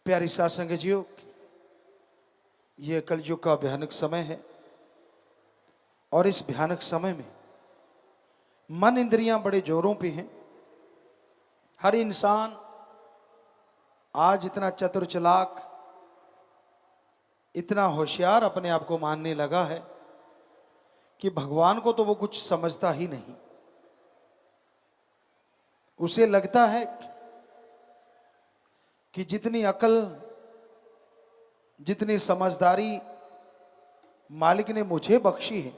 प्यारी साध संगत, ये कलयुग का भयानक समय है और इस भयानक समय में मन इंद्रियां बड़े जोरों पे हैं। हर इंसान आज इतना चतुर चालाक, इतना होशियार अपने आप को मानने लगा है कि भगवान को तो वो कुछ समझता ही नहीं। उसे लगता है कि जितनी अकल, जितनी समझदारी मालिक ने मुझे बख्शी है,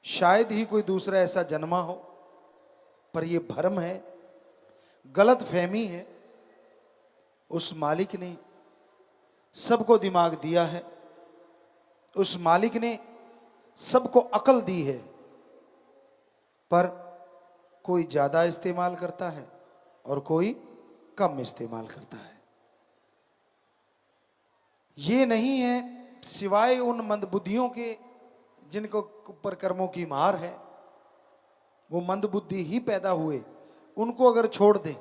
शायद ही कोई दूसरा ऐसा जन्मा हो। पर यह भ्रम है, गलत फहमी है। उस मालिक ने सबको दिमाग दिया है, उस मालिक ने सबको अकल दी है, पर कोई ज्यादा इस्तेमाल करता है और कोई कम इस्तेमाल करता है। ये नहीं है सिवाय उन मंदबुद्धियों के जिनको ऊपर कर्मों की मार है। वो मंदबुद्धि ही पैदा हुए, उनको अगर छोड़ दे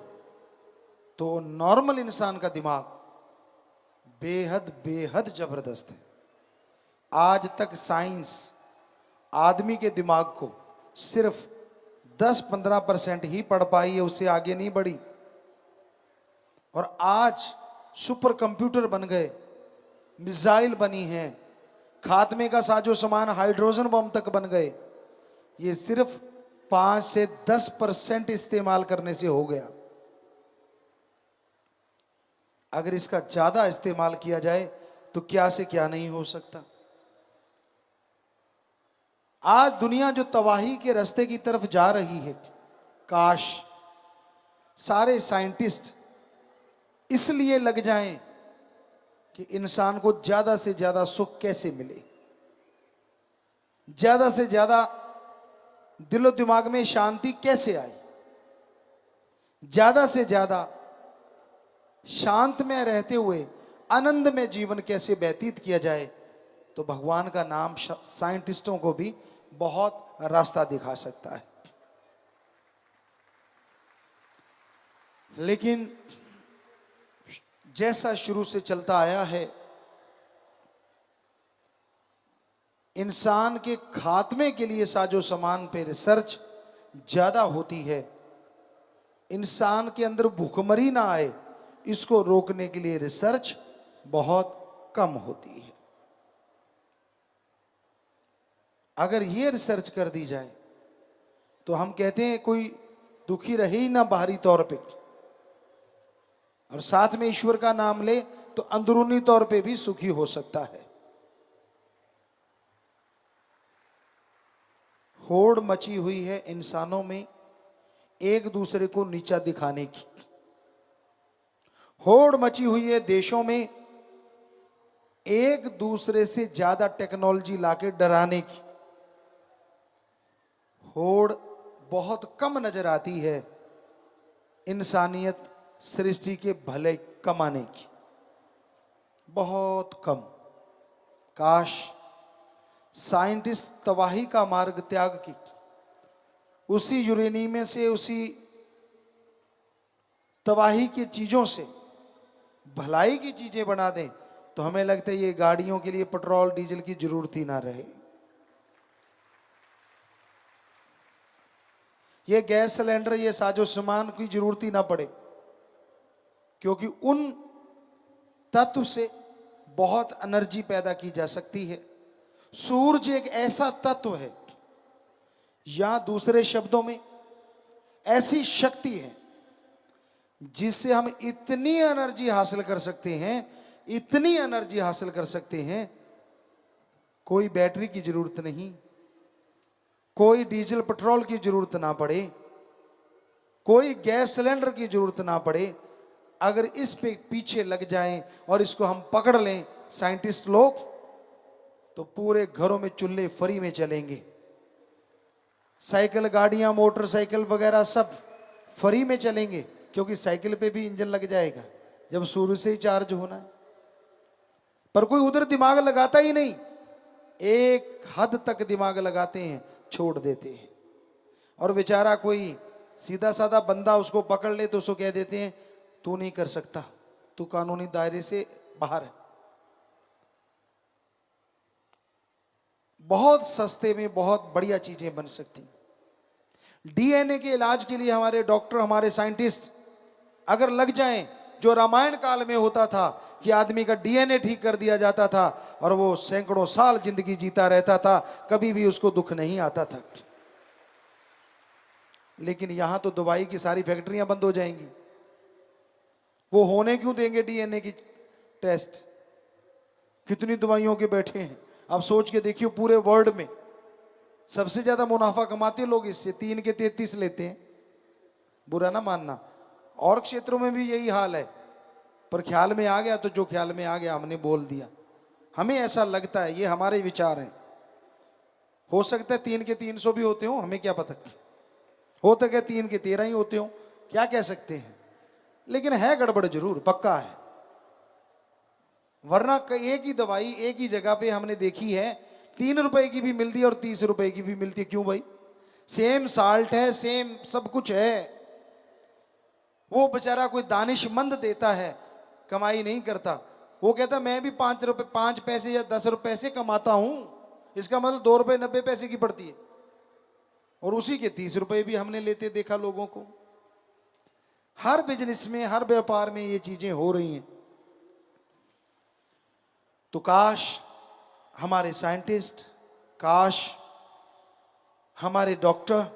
तो नॉर्मल इंसान का दिमाग बेहद बेहद जबरदस्त है। आज तक साइंस आदमी के दिमाग को सिर्फ 10-15% ही पढ़ पाई है, उससे आगे नहीं बढ़ी। और आज सुपर कंप्यूटर बन गए, मिसाइल बनी है, खात्मे का साजो सामान हाइड्रोजन बम तक बन गए। ये सिर्फ 5 से 10% इस्तेमाल करने से हो गया। अगर इसका ज्यादा इस्तेमाल किया जाए तो क्या से क्या नहीं हो सकता। आज दुनिया जो तबाही के रास्ते की तरफ जा रही है, काश सारे साइंटिस्ट इसलिए लग जाएं कि इंसान को ज्यादा से ज्यादा सुख कैसे मिले, ज्यादा से ज्यादा दिलो दिमाग में शांति कैसे आए, ज्यादा से ज्यादा शांत में रहते हुए आनंद में जीवन कैसे व्यतीत किया जाए। तो भगवान का नाम साइंटिस्टों को भी बहुत रास्ता दिखा सकता है। लेकिन जैसा शुरू से चलता आया है, इंसान के खात्मे के लिए साजो सामान पे रिसर्च ज्यादा होती है। इंसान के अंदर भूखमरी ना आए, इसको रोकने के लिए रिसर्च बहुत कम होती है। अगर ये रिसर्च कर दी जाए तो हम कहते हैं कोई दुखी रहे ही ना बाहरी तौर पे, और साथ में ईश्वर का नाम ले तो अंदरूनी तौर पे भी सुखी हो सकता है। होड़ मची हुई है इंसानों में एक दूसरे को नीचा दिखाने की। होड़ मची हुई है देशों में एक दूसरे से ज्यादा टेक्नोलॉजी लाके डराने की। होड़ बहुत कम नजर आती है इंसानियत सृष्टि के भले कमाने की, बहुत कम। काश साइंटिस्ट तबाही का मार्ग त्याग की उसी यूरेनियम में से, उसी तबाही की चीजों से भलाई की चीजें बना दें, तो हमें लगता है ये गाड़ियों के लिए पेट्रोल डीजल की जरूरत ही ना रहे, ये गैस सिलेंडर, ये साजो सामान की जरूरत ही ना पड़े। क्योंकि उन तत्व से बहुत एनर्जी पैदा की जा सकती है। सूरज एक ऐसा तत्व है, या दूसरे शब्दों में ऐसी शक्ति है जिससे हम इतनी एनर्जी हासिल कर सकते हैं, इतनी एनर्जी हासिल कर सकते हैं, कोई बैटरी की जरूरत नहीं, कोई डीजल पेट्रोल की जरूरत ना पड़े, कोई गैस सिलेंडर की जरूरत ना पड़े। अगर इस पे पीछे लग जाएं और इसको हम पकड़ लें साइंटिस्ट लोग, तो पूरे घरों में चूल्हे फ्री में चलेंगे, साइकिल, गाड़ियां, मोटरसाइकिल वगैरह सब फ्री में चलेंगे। क्योंकि साइकिल पे भी इंजन लग जाएगा जब सूर्य से ही चार्ज होना है। पर कोई उधर दिमाग लगाता ही नहीं, एक हद तक दिमाग लगाते हैं, छोड़ देते हैं। और बेचारा कोई सीधा साधा बंदा उसको पकड़ ले तो उसको कह देते हैं तू नहीं कर सकता, तो कानूनी दायरे से बाहर है। बहुत सस्ते में बहुत बढ़िया चीजें बन सकती। डीएनए के इलाज के लिए हमारे डॉक्टर, हमारे साइंटिस्ट अगर लग जाएं, जो रामायण काल में होता था कि आदमी का डीएनए ठीक कर दिया जाता था और वो सैकड़ों साल जिंदगी जीता रहता था, कभी भी उसको दुख नहीं आता था। लेकिन यहां तो दवाई की सारी फैक्ट्रियां बंद हो जाएंगी। वो होने क्यों देंगे डीएनए की टेस्ट? कितनी दवाइयों के बैठे हैं। अब सोच के देखियो, पूरे वर्ल्ड में सबसे ज्यादा मुनाफा कमाते लोग इससे 3 के 33 लेते हैं। बुरा ना मानना, और क्षेत्रों में भी यही हाल है, पर ख्याल में आ गया तो जो ख्याल में आ गया हमने बोल दिया। हमें ऐसा लगता है, ये हमारे विचार हैं। हो सकता है 3 के 300 भी होते हो, हमें क्या पता। हो तो क्या 3 के 13 ही होते हो, क्या कह सकते हैं। लेकिन है गड़बड़ जरूर, पक्का है। वरना एक ही दवाई एक ही जगह पे हमने देखी है, 3 रुपए की भी मिलती है और 30 रुपए की भी मिलती है। क्यों भाई? सेम साल्ट है, सेम सब कुछ है। वो बेचारा कोई दानिशमंद देता है, कमाई नहीं करता। वो कहता मैं भी 5 पैसे या 10 रुपए से कमाता हूं, इसका मतलब 2 रुपए 90 पैसे की पड़ती है। और उसी के 30 रुपए भी हमने लेते देखा लोगों को। हर बिजनेस में, हर व्यापार में ये चीजें हो रही हैं। तो काश हमारे साइंटिस्ट, काश हमारे डॉक्टर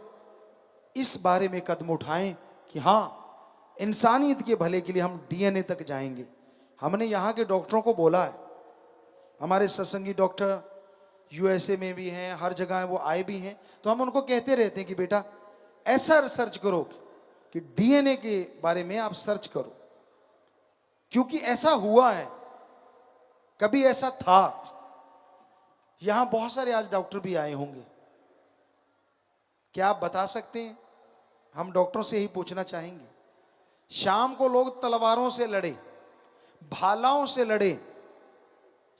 इस बारे में कदम उठाएं कि हां, इंसानियत के भले के लिए हम डीएनए तक जाएंगे। हमने यहाँ के डॉक्टरों को बोला है, हमारे सत्संगी डॉक्टर यूएसए में भी हैं, हर जगह वो आए भी हैं, तो हम उनको कहते रहते हैं कि बेटा ऐसा रिसर्च करो कि डीएनए के बारे में आप सर्च करो, क्योंकि ऐसा हुआ है, कभी ऐसा था। यहां बहुत सारे आज डॉक्टर भी आए होंगे, क्या आप बता सकते हैं? हम डॉक्टरों से ही पूछना चाहेंगे। शाम को लोग तलवारों से लड़े, भालाओं से लड़े,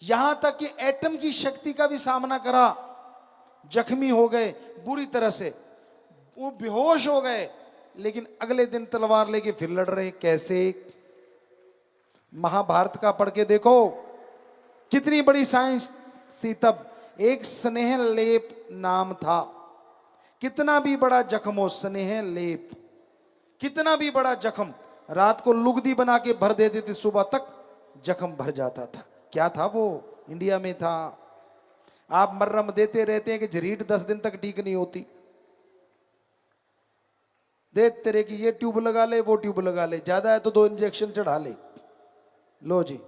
यहां तक कि एटम की शक्ति का भी सामना करा, जख्मी हो गए बुरी तरह से, वो बेहोश हो गए, लेकिन अगले दिन तलवार लेके फिर लड़ रहे। कैसे? महाभारत का पढ़ के देखो, कितनी बड़ी साइंस थी तब। एक स्नेह लेप नाम था। कितना भी बड़ा जख्म हो, स्नेह लेप, कितना भी बड़ा जख्म, रात को लुगदी बना के भर देते थे, सुबह तक जख्म भर जाता था। क्या था वो? इंडिया में था। आप मर्रम देते रहते हैं कि झरीट 10 दिन तक ठीक नहीं होती। दे तेरे की ये ट्यूब लगा ले, वो ट्यूब लगा ले, ज्यादा है तो 2 इंजेक्शन चढ़ा ले। लो जी,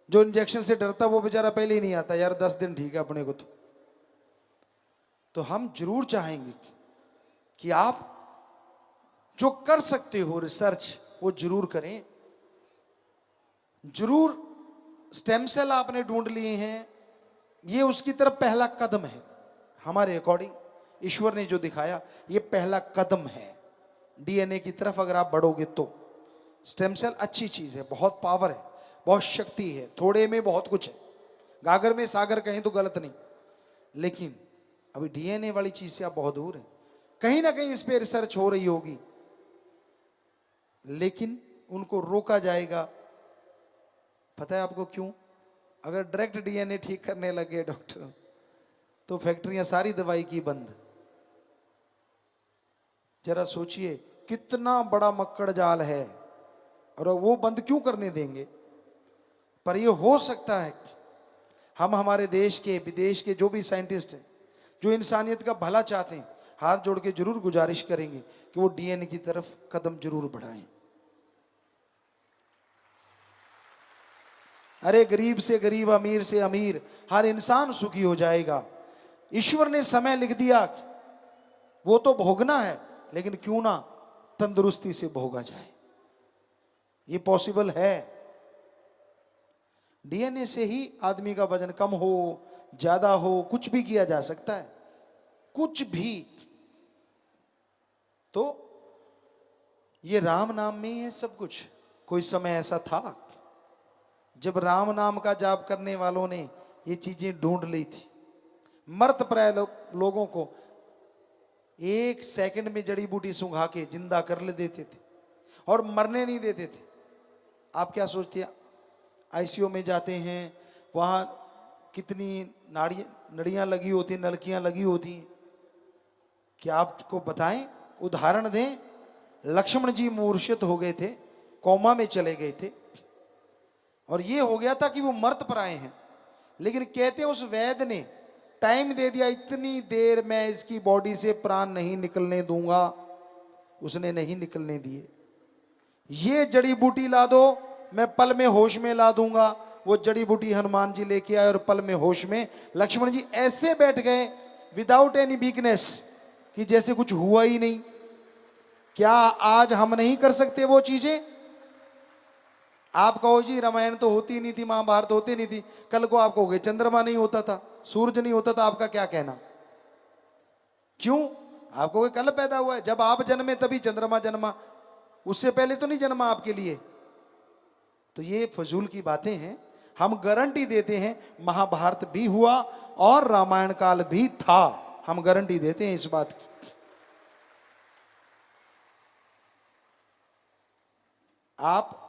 जो इंजेक्शन से डरता वो बेचारा पहले ही नहीं आता, यार 10 दिन ठीक है अपने को। तो हम जरूर चाहेंगे कि आप जो कर सकते हो रिसर्च, वो जरूर करें। जरूर स्टेम सेल आपने ढूंढ लिए हैं, ये उसकी तरफ पहला कदम है। हमारे अकॉर्डिंग ईश्वर ने जो दिखाया, ये पहला कदम है डीएनए की तरफ। अगर आप बढ़ोगे तो स्टेम सेल अच्छी चीज है, बहुत पावर है, बहुत शक्ति है, थोड़े में बहुत कुछ है। गागर में सागर कहें तो गलत नहीं, लेकिन अभी डीएनए वाली चीज से आप बहुत दूर हैं। कहीं ना कहीं इस पे रिसर्च हो रही होगी, लेकिन उनको रोका जाएगा। पता है आपको क्यों? अगर डायरेक्ट डीएनए ठीक करने लगे डॉक्टर, तो फैक्ट्रियां सारी दवाई की बंद। जरा सोचिए कितना बड़ा मक्कड़ जाल है, और वो बंद क्यों करने देंगे? पर ये हो सकता है हम हमारे देश के, विदेश के जो भी साइंटिस्ट हैं, जो इंसानियत का भला चाहते हैं, हाथ जोड़ के जरूर गुजारिश करेंगे कि वो डीएनए की तरफ कदम जरूर बढ़ाएं। अरे गरीब से गरीब, अमीर से अमीर, हर इंसान सुखी हो जाएगा। ईश्वर ने समय लिख दिया, वो तो भोगना है, लेकिन क्यों ना तंदुरुस्ती से भोगा जाए। ये पॉसिबल है। डीएनए से ही आदमी का वजन कम हो, ज्यादा हो, कुछ भी किया जा सकता है, कुछ भी। तो ये राम नाम में ही है सब कुछ। कोई समय ऐसा था जब राम नाम का जाप करने वालों ने ये चीजें ढूंढ ली थी। मर्त प्राय लोगों को 1 सेकंड में जड़ी बूटी सुंघा के जिंदा कर ले देते थे और मरने नहीं देते थे। आप क्या सोचते हैं? आईसीयू में जाते हैं, वहाँ कितनी नड़ियाँ लगी होती, नलकियाँ लगी होती। क्या आपको बताएं, उदाहरण दें, लक्ष्मण जी मूर्छित हो गए थे, कोमा में चले गए थे, और ये हो गया था कि वो मर्त पर आए हैं, लेकिन कहते उस वैद्य ने टाइम दे दिया, इतनी देर मैं इसकी बॉडी से प्राण नहीं निकलने दूंगा। उसने नहीं निकलने दिए। ये जड़ी बूटी ला दो, मैं पल में होश में ला दूंगा। वो जड़ी बूटी हनुमान जी लेके आए और पल में होश में लक्ष्मण जी ऐसे बैठ गए विदाउट एनी वीकनेस, कि जैसे कुछ हुआ ही नहीं। क्या आज हम नहीं कर सकते वो चीजें? आप कहो जी रामायण तो होती नहीं थी, महाभारत होती नहीं थी, कल को आप कहोगे चंद्रमा नहीं होता था, सूरज नहीं होता था, आपका क्या कहना? क्यों? आप कहोगे कल पैदा हुआ है, जब आप जन्मे तभी चंद्रमा जन्मा, उससे पहले तो नहीं जन्मा आपके लिए। तो ये फजूल की बातें हैं। हम गारंटी देते हैं महाभारत भी हुआ और रामायण काल भी था, हम गारंटी देते हैं इस बात की। आप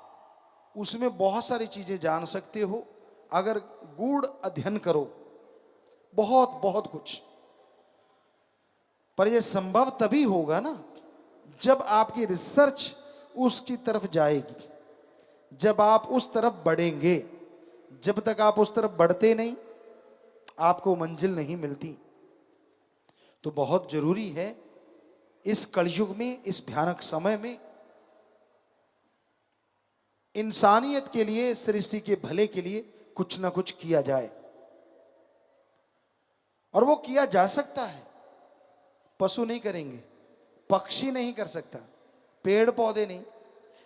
उसमें बहुत सारी चीजें जान सकते हो अगर गूढ़ अध्ययन करो, बहुत बहुत कुछ। पर यह संभव तभी होगा ना जब आपकी रिसर्च उसकी तरफ जाएगी, जब आप उस तरफ बढ़ेंगे। जब तक आप उस तरफ बढ़ते नहीं, आपको मंजिल नहीं मिलती। तो बहुत जरूरी है इस कलयुग में, इस भयानक समय में, इंसानियत के लिए, सृष्टि के भले के लिए कुछ ना कुछ किया जाए। और वो किया जा सकता है। पशु नहीं करेंगे, पक्षी नहीं कर सकता, पेड़ पौधे नहीं,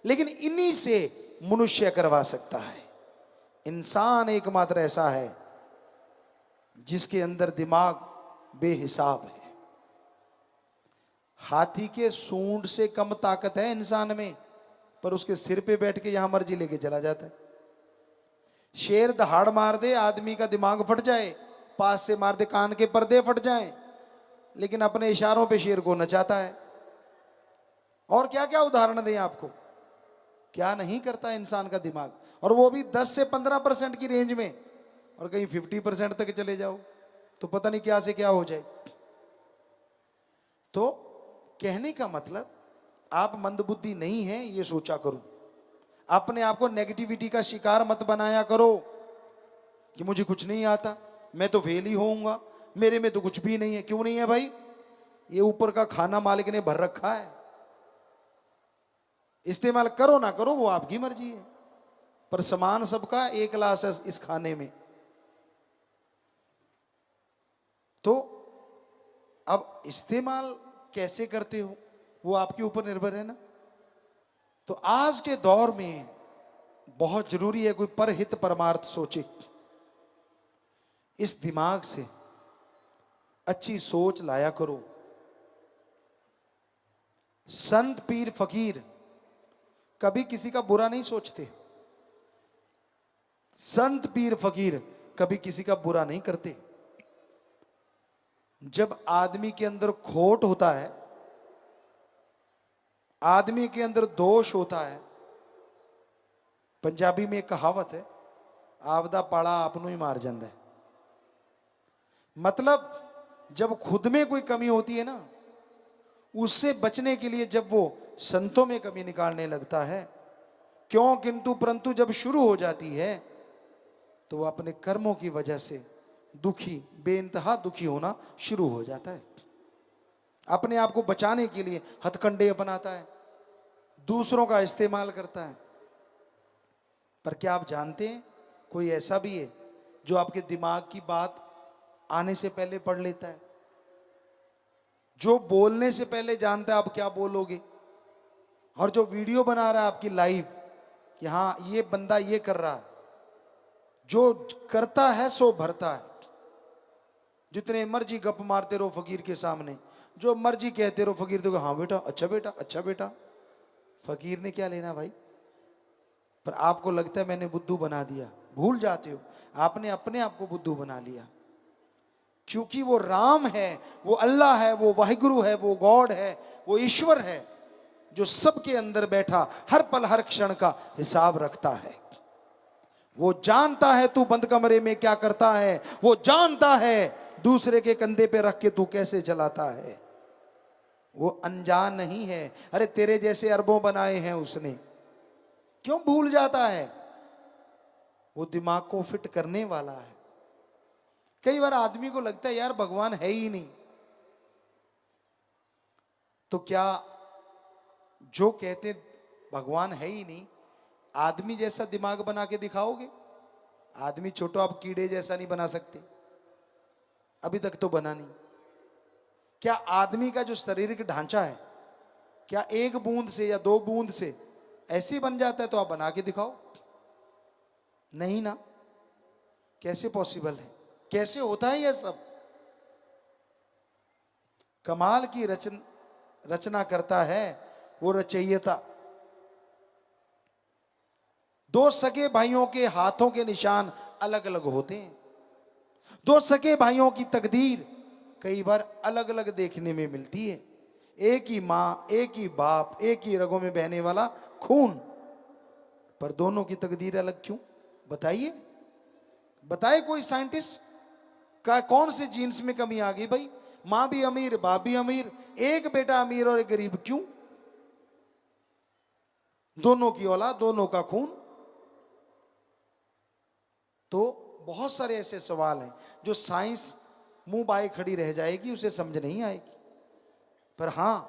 लेकिन इन्हीं से मनुष्य करवा सकता है। इंसान एकमात्र ऐसा है जिसके अंदर दिमाग बेहिसाब है। हाथी के सूंड से कम ताकत है इंसान में, पर उसके सिर पे बैठ के यहां मर्जी लेके चला जाता है। शेर दहाड़ मार दे, आदमी का दिमाग फट जाए, पास से मार दे, कान के पर्दे फट जाएं, लेकिन अपने इशारों पे शेर को नचाता है। और क्या क्या उदाहरण दें आपको, क्या नहीं करता इंसान का दिमाग। और वो भी 10 से 15% की रेंज में, और कहीं 50% तक चले जाओ तो पता नहीं क्या से क्या हो जाए। तो कहने का मतलब, आप मंदबुद्धि नहीं हैं ये सोचा करो। अपने आप को नेगेटिविटी का शिकार मत बनाया करो कि मुझे कुछ नहीं आता, मैं तो फेल ही होऊंगा, मेरे में तो कुछ भी नहीं है। क्यों नहीं है भाई? ये ऊपर का खाना मालिक ने भर रखा है, इस्तेमाल करो ना करो वो आपकी मर्जी है, पर सामान सबका एक क्लास है इस खाने में। तो अब इस्तेमाल कैसे करते हो वो आपके ऊपर निर्भर है ना। तो आज के दौर में बहुत जरूरी है कोई परहित परमार्थ सोचे। इस दिमाग से अच्छी सोच लाया करो। संत पीर फकीर कभी किसी का बुरा नहीं सोचते। संत पीर फकीर कभी किसी का बुरा नहीं करते। जब आदमी के अंदर खोट होता है, आदमी के अंदर दोष होता है, पंजाबी में एक कहावत है, आपदा पाड़ा आपनू ही मार जाता है। मतलब जब खुद में कोई कमी होती है ना, उससे बचने के लिए जब वो संतों में कमी निकालने लगता है, क्यों किंतु परंतु जब शुरू हो जाती है, तो वो अपने कर्मों की वजह से दुखी, बेइंतहा दुखी होना शुरू हो जाता है। अपने आप को बचाने के लिए हथकंडे अपनाता है, दूसरों का इस्तेमाल करता है। पर क्या आप जानते हैं कोई ऐसा भी है जो आपके दिमाग की बात आने से पहले पढ़ लेता है, जो बोलने से पहले जानता है आप क्या बोलोगे, और जो वीडियो बना रहा है आपकी लाइव कि हाँ ये बंदा ये कर रहा है। जो करता है सो भरता है। जितने मर्जी गप मारते रहो फकीर के सामने, जो मर्जी कहते रहो, फकीर तो हाँ बेटा, अच्छा बेटा, अच्छा बेटा। फकीर ने क्या लेना भाई? पर आपको लगता है मैंने बुद्धू बना दिया। भूल जाते हो आपने अपने आप को बुद्धू बना लिया, क्योंकि वो राम है, वो अल्लाह है, वो वाहिगुरु है, वो गॉड है, वो ईश्वर है। जो सबके अंदर बैठा हर पल हर क्षण का हिसाब रखता है। वो जानता है तू बंद कमरे में क्या करता है, वो जानता है दूसरे के कंधे पे रख के तू कैसे चलाता है। वो अनजान नहीं है। अरे तेरे जैसे अरबों बनाए हैं उसने, क्यों भूल जाता है? वो दिमाग को फिट करने वाला है। कई बार आदमी को लगता है यार भगवान है ही नहीं, तो क्या जो कहते भगवान है ही नहीं, आदमी जैसा दिमाग बना के दिखाओगे? आदमी छोटो, आप कीड़े जैसा नहीं बना सकते, अभी तक तो बना नहीं। क्या आदमी का जो शारीरिक ढांचा है, क्या एक बूंद से या 2 बूंद से ऐसे ही बन जाता है? तो आप बना के दिखाओ। नहीं ना, कैसे पॉसिबल है? कैसे होता है यह सब? कमाल की रचना करता है वो रचयिता। 2 सगे भाइयों के हाथों के निशान अलग अलग होते हैं। 2 सगे भाइयों की तकदीर कई बार अलग अलग देखने में मिलती है। एक ही माँ, एक ही बाप, एक ही रगों में बहने वाला खून, पर दोनों की तकदीर अलग क्यों? बताइए, बताए कोई साइंटिस्ट का कौन से जीन्स में कमी आ गई भाई? माँ भी अमीर, बाप भी अमीर, एक बेटा अमीर और एक गरीब, क्यों? दोनों की औलाद, दोनों का खून। तो बहुत सारे ऐसे सवाल हैं जो साइंस मुंह बाए खड़ी रह जाएगी, उसे समझ नहीं आएगी। पर हां,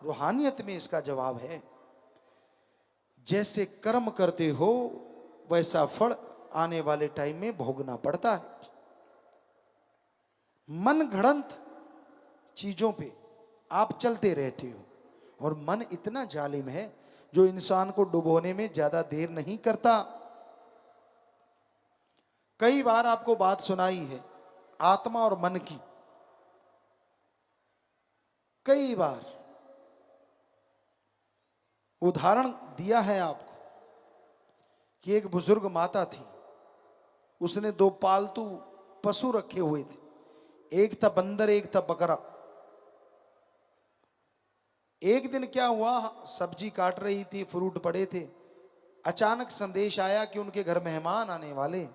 रूहानियत में इसका जवाब है। जैसे कर्म करते हो वैसा फल आने वाले टाइम में भोगना पड़ता है। मन घड़ंत चीजों पे आप चलते रहते हो और मन इतना जालिम है जो इंसान को डुबोने में ज्यादा देर नहीं करता। कई बार आपको बात सुनाई है आत्मा और मन की, कई बार उदाहरण दिया है आपको कि एक बुजुर्ग माता थी, उसने 2 पालतू पशु रखे हुए थे, एक था बंदर, एक था बकरा। एक दिन क्या हुआ, सब्जी काट रही थी, फ्रूट पड़े थे, अचानक संदेश आया कि उनके घर मेहमान आने वाले।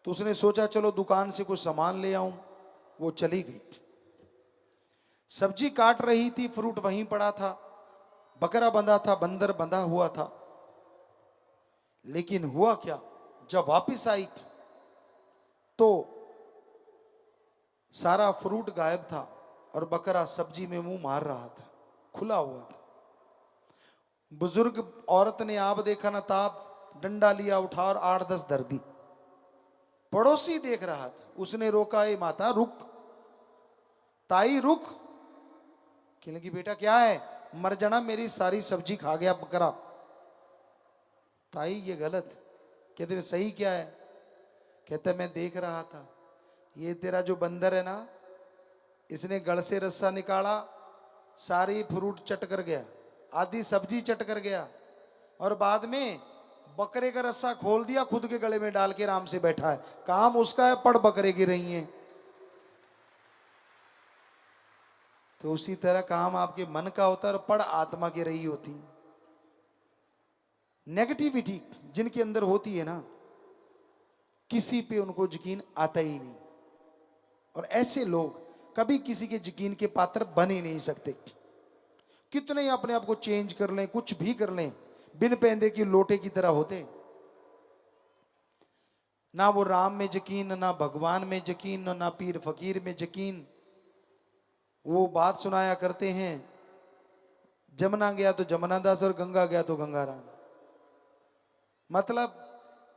तो उसने सोचा चलो दुकान से कुछ सामान ले आऊं। वो चली गई। सब्जी काट रही थी, फ्रूट वहीं पड़ा था, बकरा बंधा था, बंदर बंधा हुआ था। लेकिन हुआ क्या, जब वापस आई तो सारा फ्रूट गायब था और बकरा सब्जी में मुंह मार रहा था, खुला हुआ था। बुजुर्ग औरत ने आप देखा ना ताब, डंडा लिया, उठा और 8-10 धर दी। पड़ोसी देख रहा था, उसने रोका, ए माता रुक, ताई रुक। कहने लगी बेटा क्या है? मर जाना, मेरी सारी सब्जी खा गया बकरा। ताई ये गलत। कहते सही क्या है? कहता मैं देख रहा था, ये तेरा जो बंदर है ना, इसने गल से रस्सा निकाला, सारी फ्रूट चट कर गया, आधी सब्जी चट कर गया, और बाद में बकरे का रस्सा खोल दिया, खुद के गले में डाल के आराम से बैठा है। काम उसका है, पड़ बकरे की रही हैं। तो उसी तरह काम आपके मन का होता है और पड़ आत्मा की रही होती। नेगेटिविटी जिनके अंदर होती है ना, किसी पे उनको यकीन आता ही नहीं, और ऐसे लोग कभी किसी के यकीन के पात्र बन ही नहीं सकते। कितने ही अपने आप को चेंज कर लें, कुछ भी कर लें, बिन पैंदे की लोटे की तरह होते। ना वो राम में यकीन, ना भगवान में यकीन, ना पीर फकीर में यकीन। वो बात सुनाया करते हैं, जमुना गया तो जमुना दास और गंगा गया तो गंगाराम। मतलब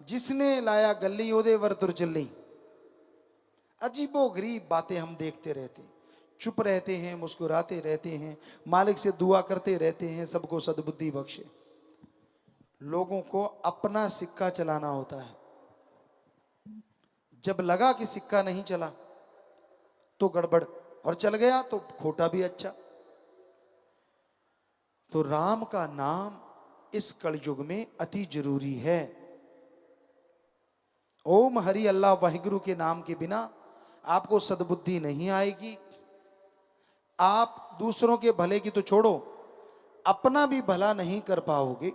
जिसने लाया गली ओदे वर तुर चली। अजीबो गरीब बातें हम देखते रहते, चुप रहते हैं, मुस्कुराते रहते हैं, मालिक से दुआ करते रहते हैं सबको सद्बुद्धि बख्शे। लोगों को अपना सिक्का चलाना होता है। जब लगा कि सिक्का नहीं चला तो गड़बड़, और चल गया तो खोटा भी अच्छा। तो राम का नाम इस कलयुग में अति जरूरी है। ओम हरि अल्लाह वाहिगुरु के नाम के बिना आपको सद्बुद्धि नहीं आएगी। आप दूसरों के भले की तो छोड़ो, अपना भी भला नहीं कर पाओगे।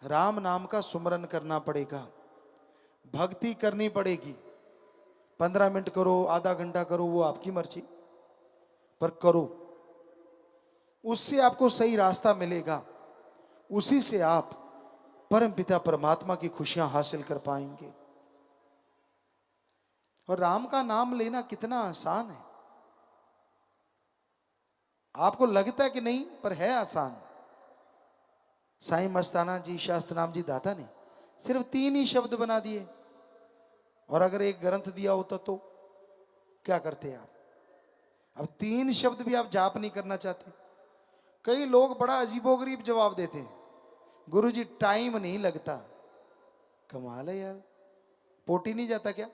राम नाम का सुमरन करना पड़ेगा, भक्ति करनी पड़ेगी। 15 मिनट करो, आधा घंटा करो, वो आपकी मर्जी, पर करो। उससे आपको सही रास्ता मिलेगा, उसी से आप परम पिता परमात्मा की खुशियां हासिल कर पाएंगे। और राम का नाम लेना कितना आसान है, आपको लगता है कि नहीं, पर है आसान। साईं मस्ताना जी, शास्त्रनाम जी दाता ने सिर्फ 3 ही शब्द बना दिए, और अगर एक ग्रंथ दिया होता तो क्या करते आप? अब 3 शब्द भी आप जाप नहीं करना चाहते। कई लोग बड़ा अजीबोगरीब जवाब देते हैं, गुरुजी टाइम नहीं लगता। कमाल है यार, पोटी नहीं जाता क्या?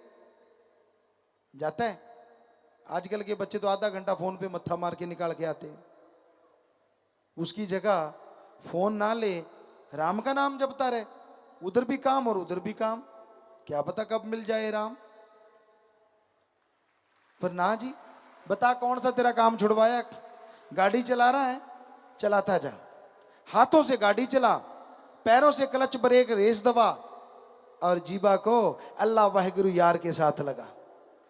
जाता है। आजकल के बच्चे तो आधा घंटा फोन पे मत्था मार के निकाल के आते हैं। उसकी जगह फोन ना ले, राम का नाम जपता रहे, उधर भी काम और उधर भी काम, क्या पता कब मिल जाए राम। पर ना जी, बता कौन सा तेरा काम छुड़वाया? गाड़ी चला रहा है, चलाता जा, हाथों से गाड़ी चला, पैरों से क्लच ब्रेक रेस दबा, और जीबा को अल्लाह वाहिगुरु यार के साथ लगा।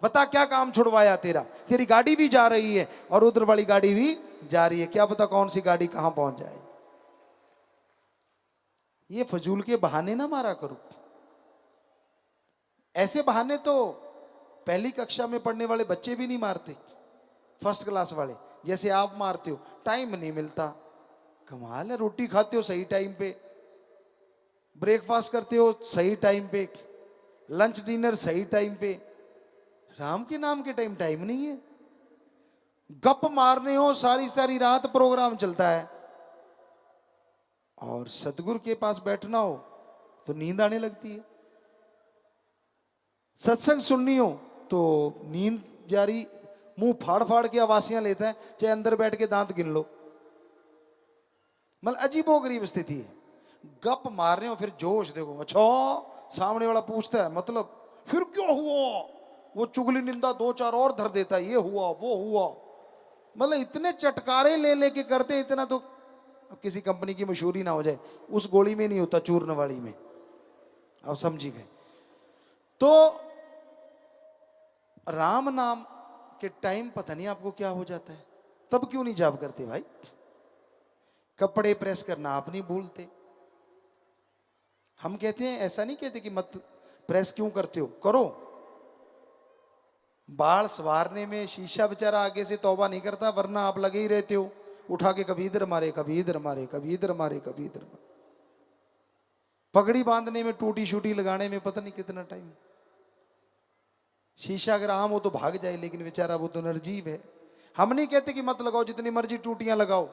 बता क्या काम छुड़वाया तेरा? तेरी गाड़ी भी जा रही है और उधर वाली गाड़ी भी जा रही है, क्या पता कौन सी गाड़ी कहां पहुंच जाए। ये फजूल के बहाने ना मारा करो। ऐसे बहाने तो पहली कक्षा में पढ़ने वाले बच्चे भी नहीं मारते, फर्स्ट क्लास वाले, जैसे आप मारते हो। टाइम नहीं मिलता, कमाल है। रोटी खाते हो सही टाइम पे, ब्रेकफास्ट करते हो सही टाइम पे, लंच डिनर सही टाइम पे, राम के नाम के टाइम नहीं है। गप मारने हो सारी सारी रात प्रोग्राम चलता है, और सतगुरु के पास बैठना हो तो नींद आने लगती है। सत्संग सुननी हो तो नींद जारी, मुंह फाड़ फाड़ के आवासियां लेता है, चाहे अंदर बैठ के दांत गिन लो। मतलब अजीबोगरीब स्थिति है। गप मार रहे हो, फिर जोश देखो, अच्छा सामने वाला पूछता है मतलब फिर क्यों हुआ, वो चुगली निंदा 2-4 और धर देता है, ये हुआ वो हुआ। मतलब इतने चटकारे ले लेके करते, इतना तो अब किसी कंपनी की मशहूरी ना हो जाए, उस गोली में नहीं होता, चूर्ण वाली में, आप समझी गए। तो राम नाम के टाइम पता नहीं आपको क्या हो जाता है, तब क्यों नहीं जाप करते भाई? कपड़े प्रेस करना आप नहीं भूलते। हम कहते हैं, ऐसा नहीं कहते कि मत प्रेस क्यों करते हो, करो। बाल संवारने में शीशा बेचारा आगे से तौबा नहीं करता, वरना आप लगे ही रहते हो, उठा के कभी इधर मारे कभी इधर मारे, कभी इधर मारे कभी इधर मारे। पगड़ी बांधने में, टूटी शूटी लगाने में पता नहीं कितना टाइम। शीशा अगर आम हो तो भाग जाए, लेकिन बेचारा वो तो निर्जीव है। हम नहीं कहते कि मत लगाओ, जितनी मर्जी टूटियां लगाओ।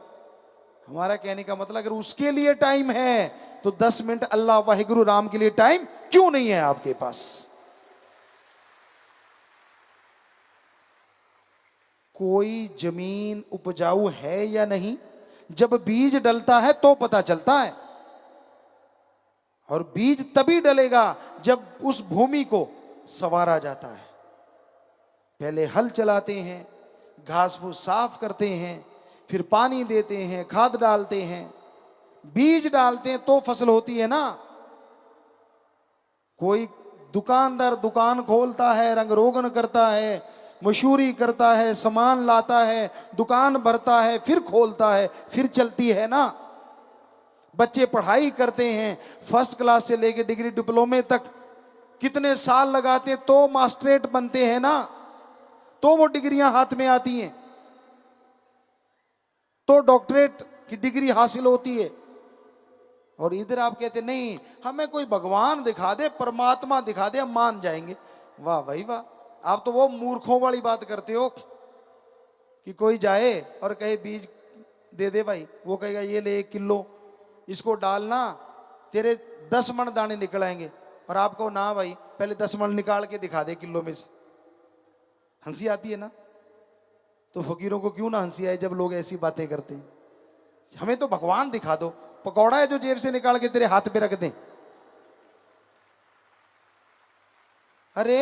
हमारा कहने का मतलब, अगर उसके लिए टाइम है तो 10 मिनट अल्लाह वाहिगुरु राम के लिए टाइम क्यों नहीं है आपके पास? कोई जमीन उपजाऊ है या नहीं, जब बीज डलता है तो पता चलता है। और बीज तभी डलेगा जब उस भूमि को संवारा जाता है। पहले हल चलाते हैं, घास फूस साफ करते हैं, फिर पानी देते हैं, खाद डालते हैं, बीज डालते हैं, तो फसल होती है ना। कोई दुकानदार दुकान खोलता है, रंग रोगन करता है, मशहूरी करता है, सामान लाता है, दुकान भरता है, फिर खोलता है, फिर चलती है ना। बच्चे पढ़ाई करते हैं, फर्स्ट क्लास से लेकर डिग्री डिप्लोमे तक कितने साल लगाते हैं, तो मास्टरेट बनते हैं ना, तो वो डिग्रियां हाथ में आती हैं, तो डॉक्टरेट की डिग्री हासिल होती है। और इधर आप कहते नहीं, हमें कोई भगवान दिखा दे, परमात्मा दिखा दे, हम मान जाएंगे। वाह भाई वाह, आप तो वो मूर्खों वाली बात करते हो कि कोई जाए और कहे बीज दे दे भाई, वो कहेगा ये ले 1 किलो, इसको डालना, तेरे 10 मन दाने निकल आएंगे। और आप कहो ना भाई, पहले 10 मन निकाल के दिखा दे किलो में से। हंसी आती है ना? तो फकीरों को क्यों ना हंसी आए जब लोग ऐसी बातें करते हैं। हमें तो भगवान दिखा दो, पकौड़ा है जो जेब से निकाल के तेरे हाथ पे रख दें। अरे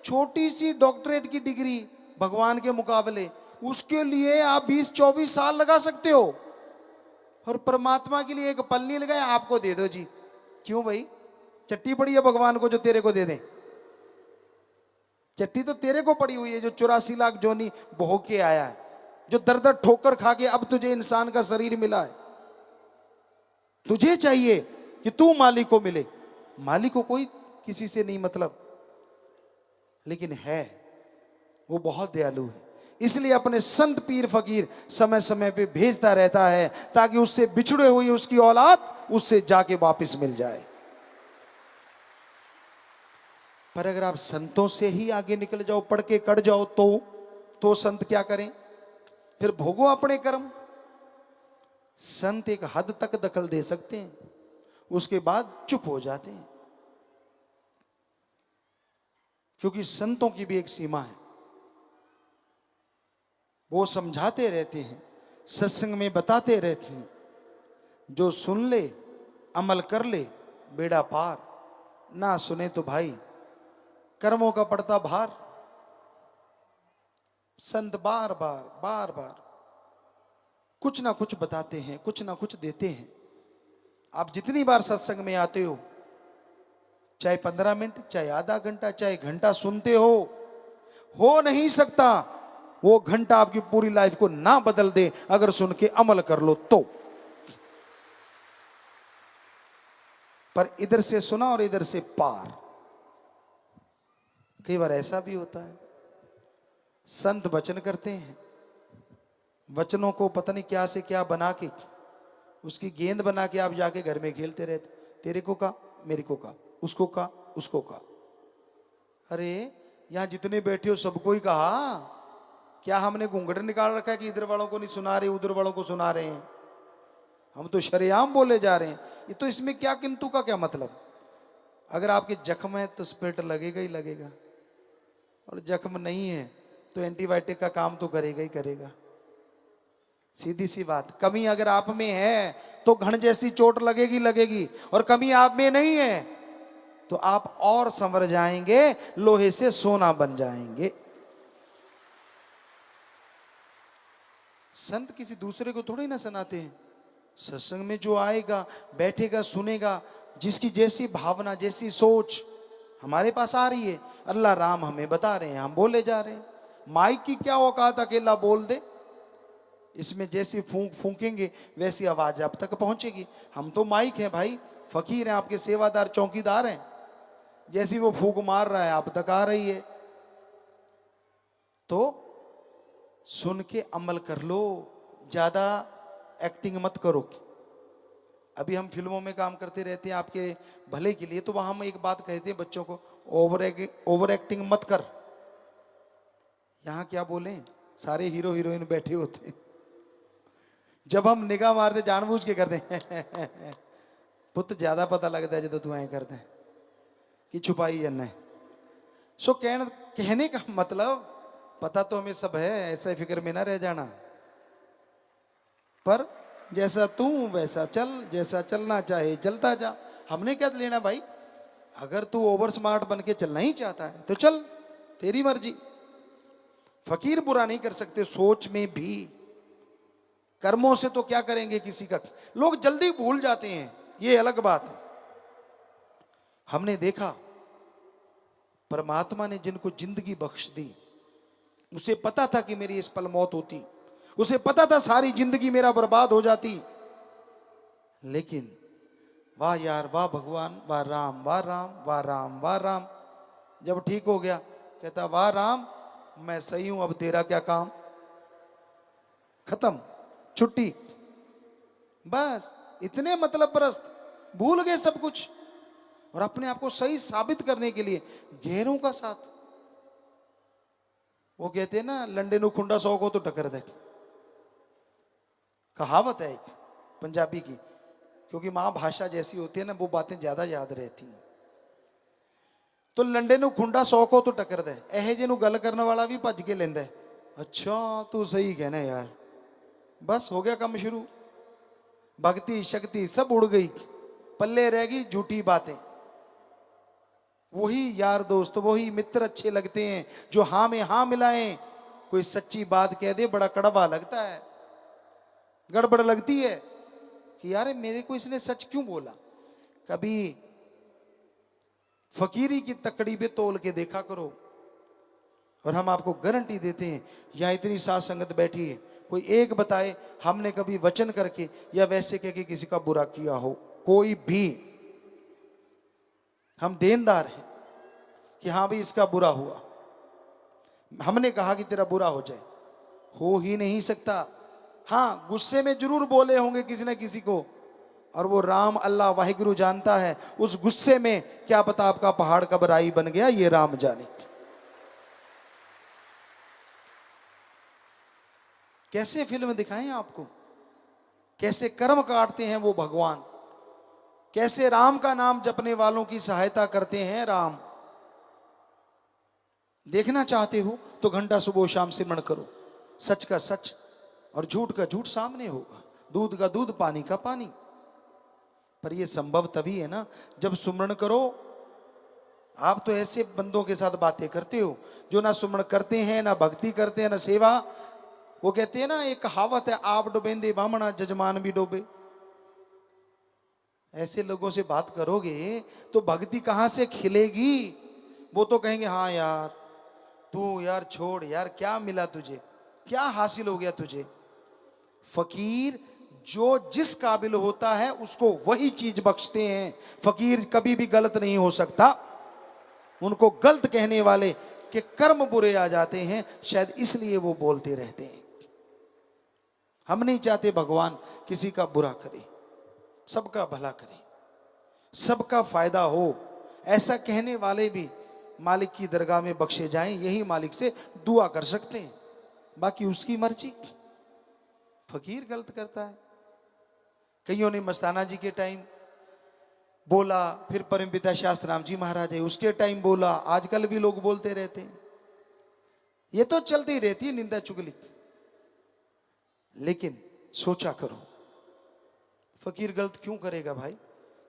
छोटी सी डॉक्टरेट की डिग्री भगवान के मुकाबले, उसके लिए आप 20-24 साल लगा सकते हो। और परमात्मा के लिए एक पल नहीं लगाया, आपको दे दो जी। क्यों भाई, चट्टी पड़ी है भगवान को जो तेरे को दे दे? चट्टी तो तेरे को पड़ी हुई है, जो 84 लाख जोनी भोग के आया है, जो दर दर ठोकर खा के अब तुझे इंसान का शरीर मिला है। तुझे चाहिए कि तू मालिक को मिले। मालिक को कोई किसी से नहीं मतलब, लेकिन है वो बहुत दयालु है, इसलिए अपने संत पीर फकीर समय समय पे भेजता रहता है ताकि उससे बिछड़े हुई उसकी औलाद उससे जाके वापस मिल जाए। पर अगर आप संतों से ही आगे निकल जाओ, पढ़ के कट जाओ, तो संत क्या करें? फिर भोगो अपने कर्म। संत एक हद तक दखल दे सकते हैं, उसके बाद चुप हो जाते हैं, क्योंकि संतों की भी एक सीमा है। वो समझाते रहते हैं, सत्संग में बताते रहते हैं, जो सुन ले अमल कर ले बेड़ा पार, ना सुने तो भाई कर्मों का पड़ता भार। संत बार बार कुछ ना कुछ बताते हैं, कुछ ना कुछ देते हैं। आप जितनी बार सत्संग में आते हो, चाहे 15 मिनट, चाहे आधा घंटा, चाहे घंटा सुनते हो नहीं सकता वो घंटा आपकी पूरी लाइफ को ना बदल दे अगर सुन के अमल कर लो तो। पर इधर से सुना और इधर से पार। कई बार ऐसा भी होता है, संत वचन करते हैं, वचनों को पता नहीं क्या से क्या बना के, उसकी गेंद बना के आप जाके घर में खेलते रहते। तेरे को कहा, मेरे को कहा, उसको कहा, उसको कहा। अरे यहां जितने बैठे हो सबको ही कहा। क्या हमने घूंघट निकाल रखा है कि इधर वालों को नहीं सुना रहे, उधर वालों को सुना रहे हैं? हम तो शरेआम बोले जा रहे हैं। ये तो इसमें क्या किंतु का क्या मतलब? अगर आपके जख्म है तो स्पिरिट लगेगा ही लगेगा, और जख्म नहीं है तो एंटीबायोटिक का काम तो करेगा ही करेगा। सीधी सी बात। कमी अगर आप में है तो घण जैसी चोट लगेगी, और कमी आप में नहीं है तो आप और संवर जाएंगे, लोहे से सोना बन जाएंगे। संत किसी दूसरे को थोड़ी ना सुनाते हैं। सत्संग में जो आएगा, बैठेगा, सुनेगा, जिसकी जैसी भावना, जैसी सोच हमारे पास आ रही है, अल्लाह राम हमें बता रहे हैं, हम बोले जा रहे हैं। माइक की क्या औकात अकेला बोल दे? इसमें जैसी फूंकेंगे वैसी आवाज आप तक पहुंचेगी। हम तो माइक हैं भाई, फकीर हैं, आपके सेवादार, चौकीदार हैं। जैसी वो फूंक मार रहा है आप तक आ रही है। तो सुन के अमल कर लो, ज्यादा एक्टिंग मत करो। अभी हम फिल्मों में काम करते रहते हैं आपके भले के लिए, तो वहां हम एक बात कहते हैं बच्चों को, ओवर एक्टिंग मत कर। यहां क्या बोले, सारे हीरो हीरोइन बैठे होते हैं, जब हम निगाह मारते जानबूझ के करते हैं पुत ज्यादा पता लगता है जो तू ऐ करते हैं कि छुपाई जन्ना है। सो कहने का मतलब, पता तो हमें सब है, ऐसे फिक्र में ना रह जाना। पर जैसा तू वैसा चल, जैसा चलना चाहे चलता जा। हमने क्या लेना भाई? अगर तू ओवर स्मार्ट बन के चलना ही चाहता है तो चल, तेरी मर्जी। फकीर बुरा नहीं कर सकते सोच में भी, कर्मों से तो क्या करेंगे किसी का। लोग जल्दी भूल जाते हैं, ये अलग बात है। हमने देखा परमात्मा ने जिनको जिंदगी बख्श दी, उसे पता था कि मेरी इस पल मौत होती, उसे पता था सारी जिंदगी मेरा बर्बाद हो जाती, लेकिन वाह यार, वाह भगवान, वाह राम, वाह राम, वाह राम, वाह राम। जब ठीक हो गया कहता, वाह राम मैं सही हूं, अब तेरा क्या काम। खत्म, छुट्टी। बस इतने मतलब परस्त, भूल गए सब कुछ, और अपने आप को सही साबित करने के लिए गैरों का साथ। वो कहते हैं ना, लंडे नु खुंडा 100 को तो टक्कर दे। कहावत है एक पंजाबी की, क्योंकि मां भाषा जैसी होती है ना, वो बातें ज्यादा याद रहती हैं। तो लंडे नु खुंडा 100 को तो टक्कर दे, एहे जे नु गल करने वाला भी भज के लेंदा है। अच्छा तू सही कहना यार, बस हो गया काम शुरू। भक्ति शक्ति सब उड़ गई, पल्ले रह गई झूठी बातें। वही यार दोस्त, वही मित्र अच्छे लगते हैं जो हाँ में हाँ मिलाएं। कोई सच्ची बात कह दे बड़ा कड़वा लगता है, गड़बड़ लगती है। कि यार मेरे को इसने सच क्यों बोला। कभी फकीरी की तकड़ी पे तोल के देखा करो, और हम आपको गारंटी देते हैं, यहाँ इतनी साथ संगत बैठी है, कोई एक बताए हमने कभी वचन करके या वैसे कह के किसी का बुरा किया हो, कोई भी। हम देनदार हैं कि हाँ भाई इसका बुरा हुआ, हमने कहा कि तेरा बुरा हो जाए, हो ही नहीं सकता। हाँ, गुस्से में जरूर बोले होंगे किसी न किसी को, और वो राम अल्लाह वाहिगुरु जानता है उस गुस्से में क्या पता आपका पहाड़ कब राई बन गया, ये राम जाने। कैसे फिल्म दिखाएं आपको, कैसे कर्म काटते हैं वो भगवान, कैसे राम का नाम जपने वालों की सहायता करते हैं राम। देखना चाहते हो तो घंटा सुबह शाम सिमरण करो, सच का सच और झूठ का झूठ सामने होगा, दूध का दूध पानी का पानी। पर यह संभव तभी है ना जब सुमरण करो। आप तो ऐसे बंदों के साथ बातें करते हो जो ना सुमरण करते हैं, ना भक्ति करते हैं, ना सेवा। वो कहते हैं ना, एक कहावत है, आप डूबेंदे बामणा जजमान भी डूबे। ऐसे लोगों से बात करोगे तो भक्ति कहां से खिलेगी। वो तो कहेंगे हाँ यार तू यार छोड़ यार, क्या मिला तुझे, क्या हासिल हो गया तुझे। फकीर जो जिस काबिल होता है उसको वही चीज बख्शते हैं। फकीर कभी भी गलत नहीं हो सकता। उनको गलत कहने वाले के कर्म बुरे आ जाते हैं, शायद इसलिए वो बोलते रहते हैं। हम नहीं चाहते भगवान किसी का बुरा करे, सबका भला करे, सबका फायदा हो। ऐसा कहने वाले भी मालिक की दरगाह में बख्शे जाएं, यही मालिक से दुआ कर सकते हैं, बाकी उसकी मर्जी। फकीर गलत करता है। कईयों ने मस्ताना जी के टाइम बोला, फिर परमपिता शास्त्र राम जी महाराज है उसके टाइम बोला, आजकल भी लोग बोलते रहते हैं। ये तो चलती रहती है निंदा चुगली। लेकिन सोचा करो, फकीर गलत क्यों करेगा भाई?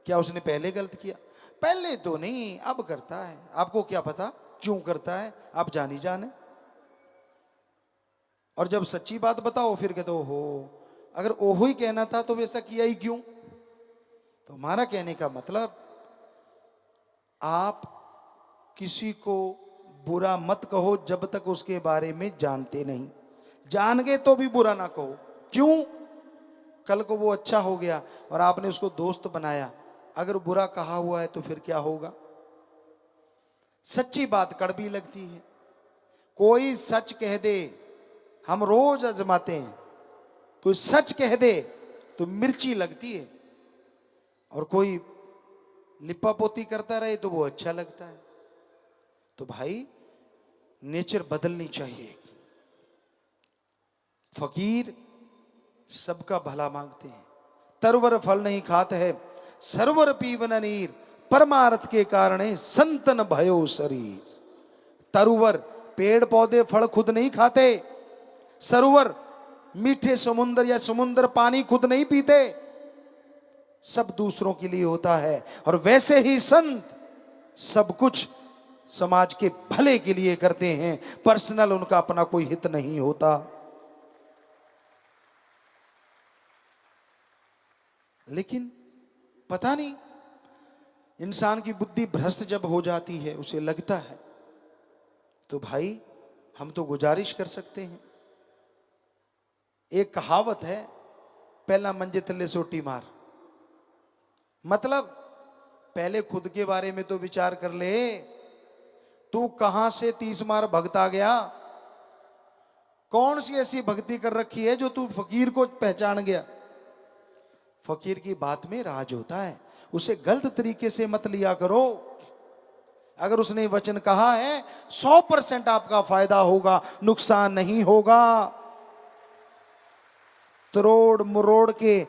क्या उसने पहले गलत किया? पहले तो नहीं, अब करता है। आपको क्या पता क्यों करता है, आप जानी जाने। और जब सच्ची बात बताओ फिर कहते हो अगर ओहो ही कहना था तो वैसा किया ही क्यों। तो हमारा कहने का मतलब, आप किसी को बुरा मत कहो जब तक उसके बारे में जानते नहीं। जान गए तो भी बुरा ना कहो। क्यों? कल को वो अच्छा हो गया और आपने उसको दोस्त बनाया, अगर बुरा कहा हुआ है तो फिर क्या होगा। सच्ची बात कड़वी लगती है। कोई सच कह दे, हम रोज आजमाते हैं, कोई सच कह दे तो मिर्ची लगती है, और कोई लिपा पोती करता रहे तो वो अच्छा लगता है। तो भाई नेचर बदलनी चाहिए। फकीर सबका भला मांगते हैं। तरवर फल नहीं खात है, सरवर पीवन नीर, परमार्थ के कारण संतन भयो शरीर। तरुवर पेड़ पौधे फल खुद नहीं खाते, सरोवर मीठे समुद्र या समुद्र पानी खुद नहीं पीते, सब दूसरों के लिए होता है। और वैसे ही संत सब कुछ समाज के भले के लिए करते हैं, पर्सनल उनका अपना कोई हित नहीं होता। लेकिन पता नहीं, इंसान की बुद्धि भ्रष्ट जब हो जाती है, उसे लगता है, तो भाई हम तो गुजारिश कर सकते हैं। एक कहावत है, पहला मंजे तले सोटी मार। मतलब पहले खुद के बारे में तो विचार कर ले, तू कहां से 30 मार भगता गया। कौन सी ऐसी भक्ति कर रखी है जो तू फकीर को पहचान गया। फकीर की बात में राज होता है, उसे गलत तरीके से मत लिया करो। अगर उसने वचन कहा है 100% आपका फायदा होगा, नुकसान नहीं होगा। तरोड़ मरोड़ के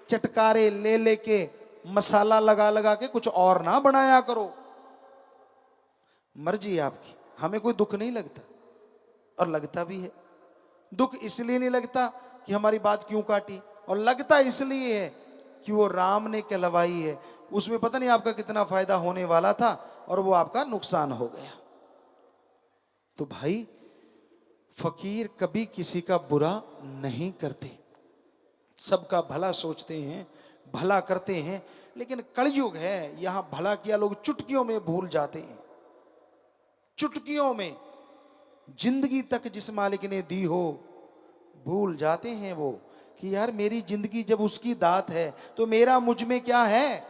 चटकारे ले लेके मसाला लगा लगा के कुछ और ना बनाया करो। मर्जी आपकी, हमें कोई दुख नहीं लगता, और लगता भी है। दुख इसलिए नहीं लगता कि हमारी बात क्यों काटी, और लगता इसलिए है कि वो राम ने कहलवाई है, उसमें पता नहीं आपका कितना फायदा होने वाला था और वो आपका नुकसान हो गया। तो भाई फकीर कभी किसी का बुरा नहीं करते, सबका भला सोचते हैं भला करते हैं, लेकिन कलयुग है, यहां भला किया लोग चुटकियों में भूल जाते हैं। चुटकियों में जिंदगी तक जिस मालिक ने दी हो भूल जाते हैं वो कि यार मेरी जिंदगी जब उसकी दात है तो मेरा मुझ में क्या है।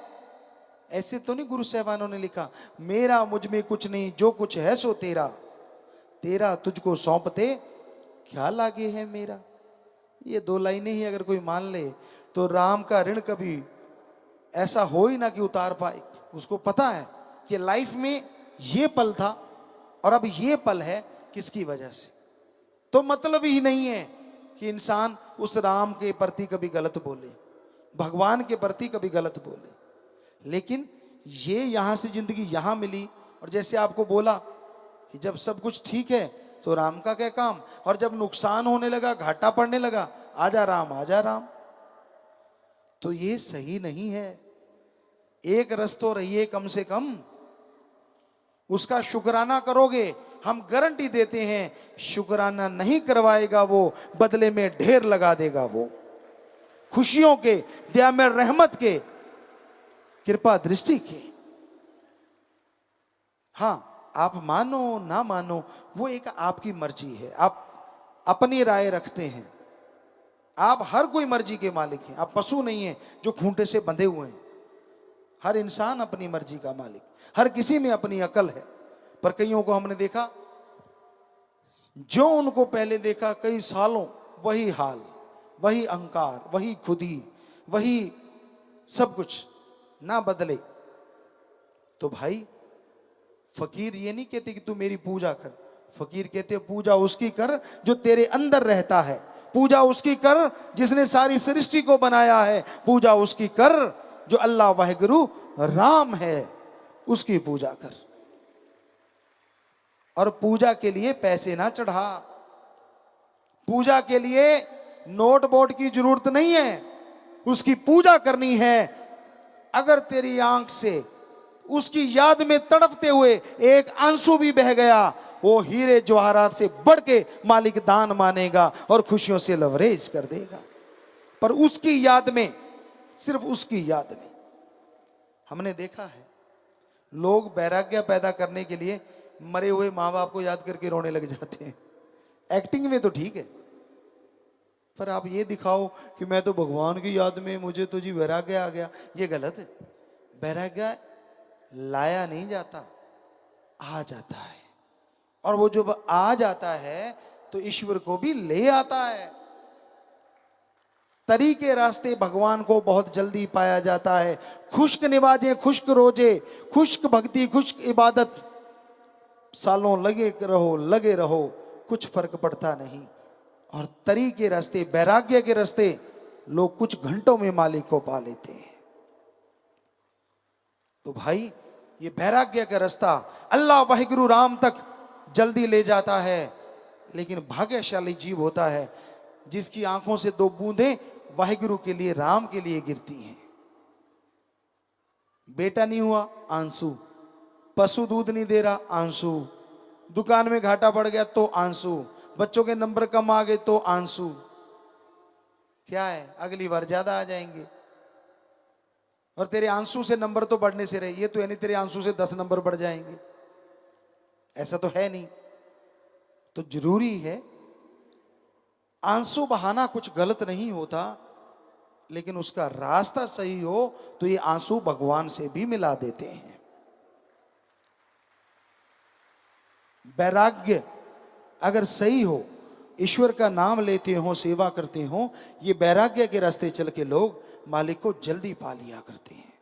ऐसे तो नहीं गुरु साहबानों ने लिखा, मेरा मुझ में कुछ नहीं, जो कुछ है सो तेरा, तेरा तुझको सौंपते क्या लागे है मेरा। ये दो लाइनें ही अगर कोई मान ले तो राम का ऋण कभी ऐसा हो ही ना कि उतार पाए। उसको पता है कि लाइफ में ये पल था और अब ये पल है किसकी वजह से। तो मतलब ही नहीं है कि इंसान उस राम के प्रति कभी गलत बोले, भगवान के प्रति कभी गलत बोले। लेकिन ये यहां से जिंदगी यहां मिली, और जैसे आपको बोला कि जब सब कुछ ठीक है तो राम का क्या काम, और जब नुकसान होने लगा, घाटा पड़ने लगा, आजा राम आजा राम। तो ये सही नहीं है। एक रस तो रहिए कम से कम, उसका शुक्राना करोगे। हम गारंटी देते हैं शुक्राना नहीं करवाएगा वो, बदले में ढेर लगा देगा वो खुशियों के, दया में रहमत के, कृपा दृष्टि के। हां, आप मानो ना मानो वो एक आपकी मर्जी है, आप अपनी राय रखते हैं। आप हर कोई मर्जी के मालिक हैं, आप पशु नहीं हैं जो खूंटे से बंधे हुए हैं। हर इंसान अपनी मर्जी का मालिक, हर किसी में अपनी अकल है। पर कईयों को हमने देखा, जो उनको पहले देखा कई सालों वही हाल, वही अहंकार, वही खुदी, वही सब कुछ, ना बदले। तो भाई फकीर ये नहीं कहते कि तू मेरी पूजा कर, फकीर कहते पूजा उसकी कर जो तेरे अंदर रहता है, पूजा उसकी कर जिसने सारी सृष्टि को बनाया है, पूजा उसकी कर जो अल्लाह वाहिगुरु राम है, उसकी पूजा कर। और पूजा के लिए पैसे ना चढ़ा, पूजा के लिए नोट बोट की जरूरत नहीं है। उसकी पूजा करनी है अगर तेरी आंख से उसकी याद में तड़पते हुए एक आंसू भी बह गया, वो हीरे जवाहरात से बढ़ के मालिक दान मानेगा और खुशियों से लवरेज कर देगा। पर उसकी याद में, सिर्फ उसकी याद में। हमने देखा है लोग वैराग्य पैदा करने के लिए मरे हुए माँ बाप को याद करके रोने लग जाते हैं। एक्टिंग में तो ठीक है, पर आप ये दिखाओ कि मैं तो भगवान की याद में, मुझे तो जी वैराग्य आ गया, ये गलत है। वैराग्य लाया नहीं जाता, आ जाता है। और वो जब आ जाता है तो ईश्वर को भी ले आता है। तरीके रास्ते भगवान को बहुत जल्दी पाया जाता है। खुश्क निवाजे, खुश्क रोजे, खुश्क भक्ति, खुश्क इबादत, सालों लगे रहो, कुछ फर्क पड़ता नहीं। और तरीके रास्ते, वैराग्य के रास्ते लोग कुछ घंटों में मालिक को पा लेते हैं। तो भाई ये वैराग्य का रास्ता अल्लाह वाहिगुरु राम तक जल्दी ले जाता है। लेकिन भाग्यशाली जीव होता है जिसकी आंखों से दो बूंदें वाहिगुरु के लिए, राम के लिए गिरती हैं। बेटा नहीं हुआ, आंसू, पशु दूध नहीं दे रहा, आंसू, दुकान में घाटा पड़ गया तो आंसू, बच्चों के नंबर कम आ गए तो आंसू। क्या है, अगली बार ज्यादा आ जाएंगे। और तेरे आंसू से नंबर तो बढ़ने से रहे, ये तो यानी तेरे आंसू से 10 नंबर बढ़ जाएंगे, ऐसा तो है नहीं। तो जरूरी है, आंसू बहाना कुछ गलत नहीं होता, लेकिन उसका रास्ता सही हो तो ये आंसू भगवान से भी मिला देते हैं। वैराग्य अगर सही हो, ईश्वर का नाम लेते हो, सेवा करते हो, ये वैराग्य के रास्ते चल के लोग मालिक को जल्दी पा लिया करते हैं।